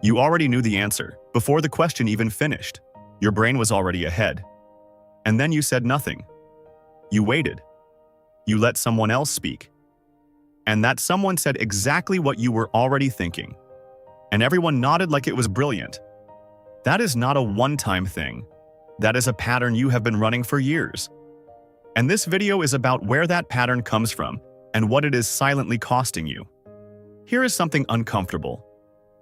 You already knew the answer. Before the question even finished, your brain was already ahead. And then you said nothing. You waited. You let someone else speak. And that someone said exactly what you were already thinking. And everyone nodded like it was brilliant. That is not a one-time thing. That is a pattern you have been running for years. And this video is about where that pattern comes from and what it is silently costing you. Here is something uncomfortable.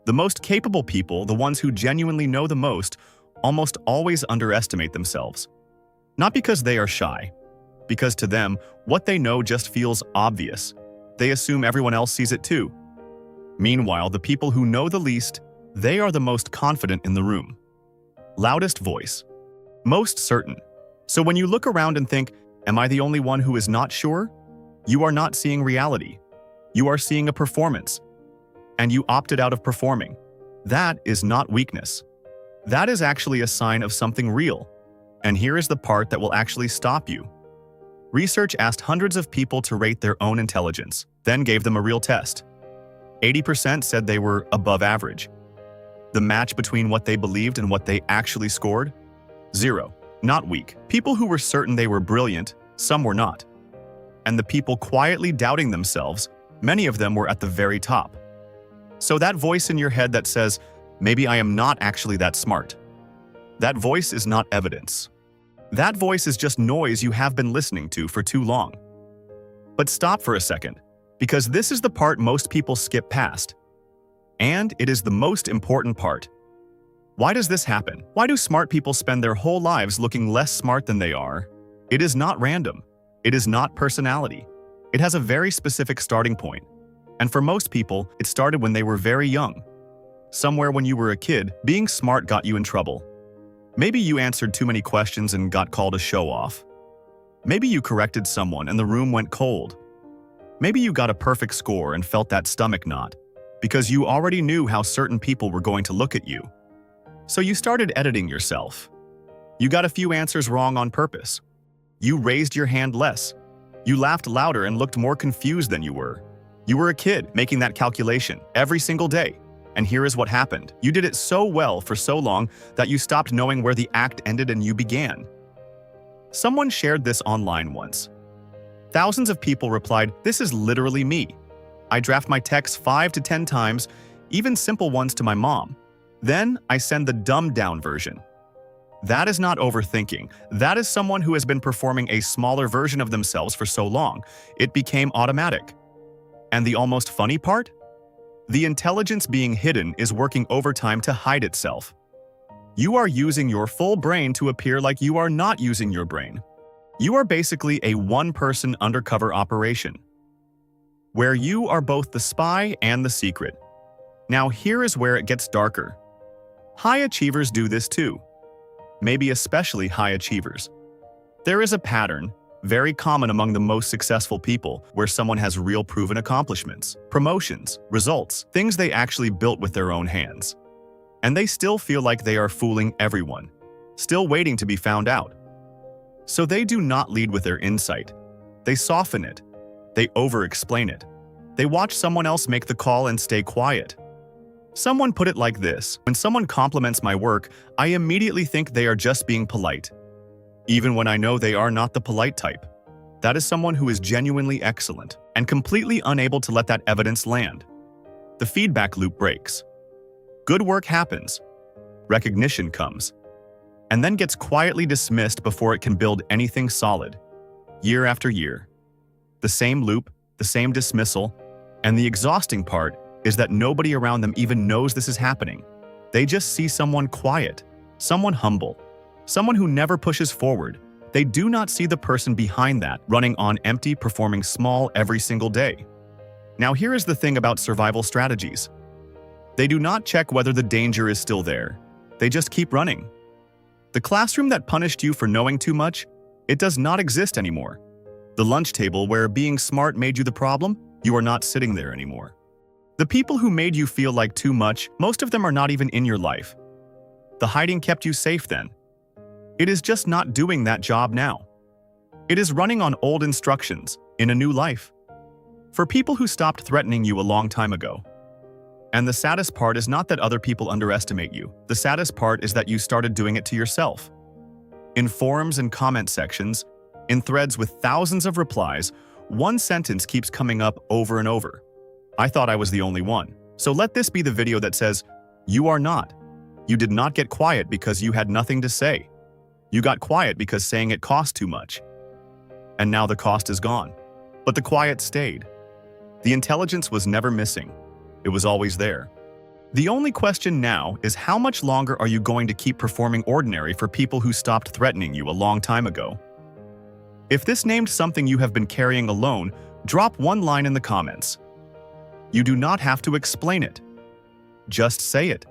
The most capable people, the ones who genuinely know the most, almost always underestimate themselves. Not because they are shy, because to them, what they know just feels obvious. They assume everyone else sees it too. Meanwhile, the people who know the least, they are the most confident in the room. Loudest voice. Most certain. So when you look around and think, am I the only one who is not sure? You are not seeing reality. You are seeing a performance. And you opted out of performing. That is not weakness. That is actually a sign of something real. And here is the part that will actually stop you. Research asked hundreds of people to rate their own intelligence, then gave them a real test. 80% said they were above average. The match between what they believed and what they actually scored? 0. Not weak. People who were certain they were brilliant, some were not. And the people quietly doubting themselves, many of them were at the very top. So that voice in your head that says, maybe I am not actually that smart. That voice is not evidence. That voice is just noise you have been listening to for too long. But stop for a second, because this is the part most people skip past. And it is the most important part. Why does this happen? Why do smart people spend their whole lives looking less smart than they are? It is not random. It is not personality. It has a very specific starting point. And for most people, it started when they were very young. Somewhere when you were a kid, being smart got you in trouble. Maybe you answered too many questions and got called a show-off. Maybe you corrected someone and the room went cold. Maybe you got a perfect score and felt that stomach knot, because you already knew how certain people were going to look at you. So you started editing yourself. You got a few answers wrong on purpose. You raised your hand less. You laughed louder and looked more confused than you were. You were a kid making that calculation every single day. And here is what happened. You did it so well for so long that you stopped knowing where the act ended and you began. Someone shared this online once. Thousands of people replied, "This is literally me. I draft my texts 5 to 10 times, even simple ones to my mom. Then I send the dumbed-down version." That is not overthinking. That is someone who has been performing a smaller version of themselves for so long. It became automatic. And the almost funny part? The intelligence being hidden is working overtime to hide itself. You are using your full brain to appear like you are not using your brain. You are basically a one-person undercover operation, where you are both the spy and the secret. Now here is where it gets darker. High achievers do this too. Maybe especially high achievers. There is a pattern, very common among the most successful people, where someone has real proven accomplishments, promotions, results, things they actually built with their own hands. And they still feel like they are fooling everyone, still waiting to be found out. So they do not lead with their insight. They soften it. They over-explain it. They watch someone else make the call and stay quiet. Someone put it like this: when someone compliments my work, I immediately think they are just being polite, even when I know they are not the polite type. That is someone who is genuinely excellent and completely unable to let that evidence land. The feedback loop breaks. Good work happens. Recognition comes. And then gets quietly dismissed before it can build anything solid. Year after year. The same loop, the same dismissal, and the exhausting part is that nobody around them even knows this is happening. They just see someone quiet, someone humble, someone who never pushes forward. They do not see the person behind that, running on empty, performing small every single day. Now here is the thing about survival strategies. They do not check whether the danger is still there. They just keep running. The classroom that punished you for knowing too much, it does not exist anymore. The lunch table where being smart made you the problem, you are not sitting there anymore. The people who made you feel like too much, most of them are not even in your life. The hiding kept you safe then. It is just not doing that job now. It is running on old instructions in a new life. For people who stopped threatening you a long time ago. And the saddest part is not that other people underestimate you. The saddest part is that you started doing it to yourself. In forums and comment sections, in threads with thousands of replies, one sentence keeps coming up over and over. I thought I was the only one. So let this be the video that says, you are not. You did not get quiet because you had nothing to say. You got quiet because saying it cost too much. And now the cost is gone. But the quiet stayed. The intelligence was never missing. It was always there. The only question now is how much longer are you going to keep performing ordinary for people who stopped threatening you a long time ago? If this named something you have been carrying alone, drop one line in the comments. You do not have to explain it. Just say it.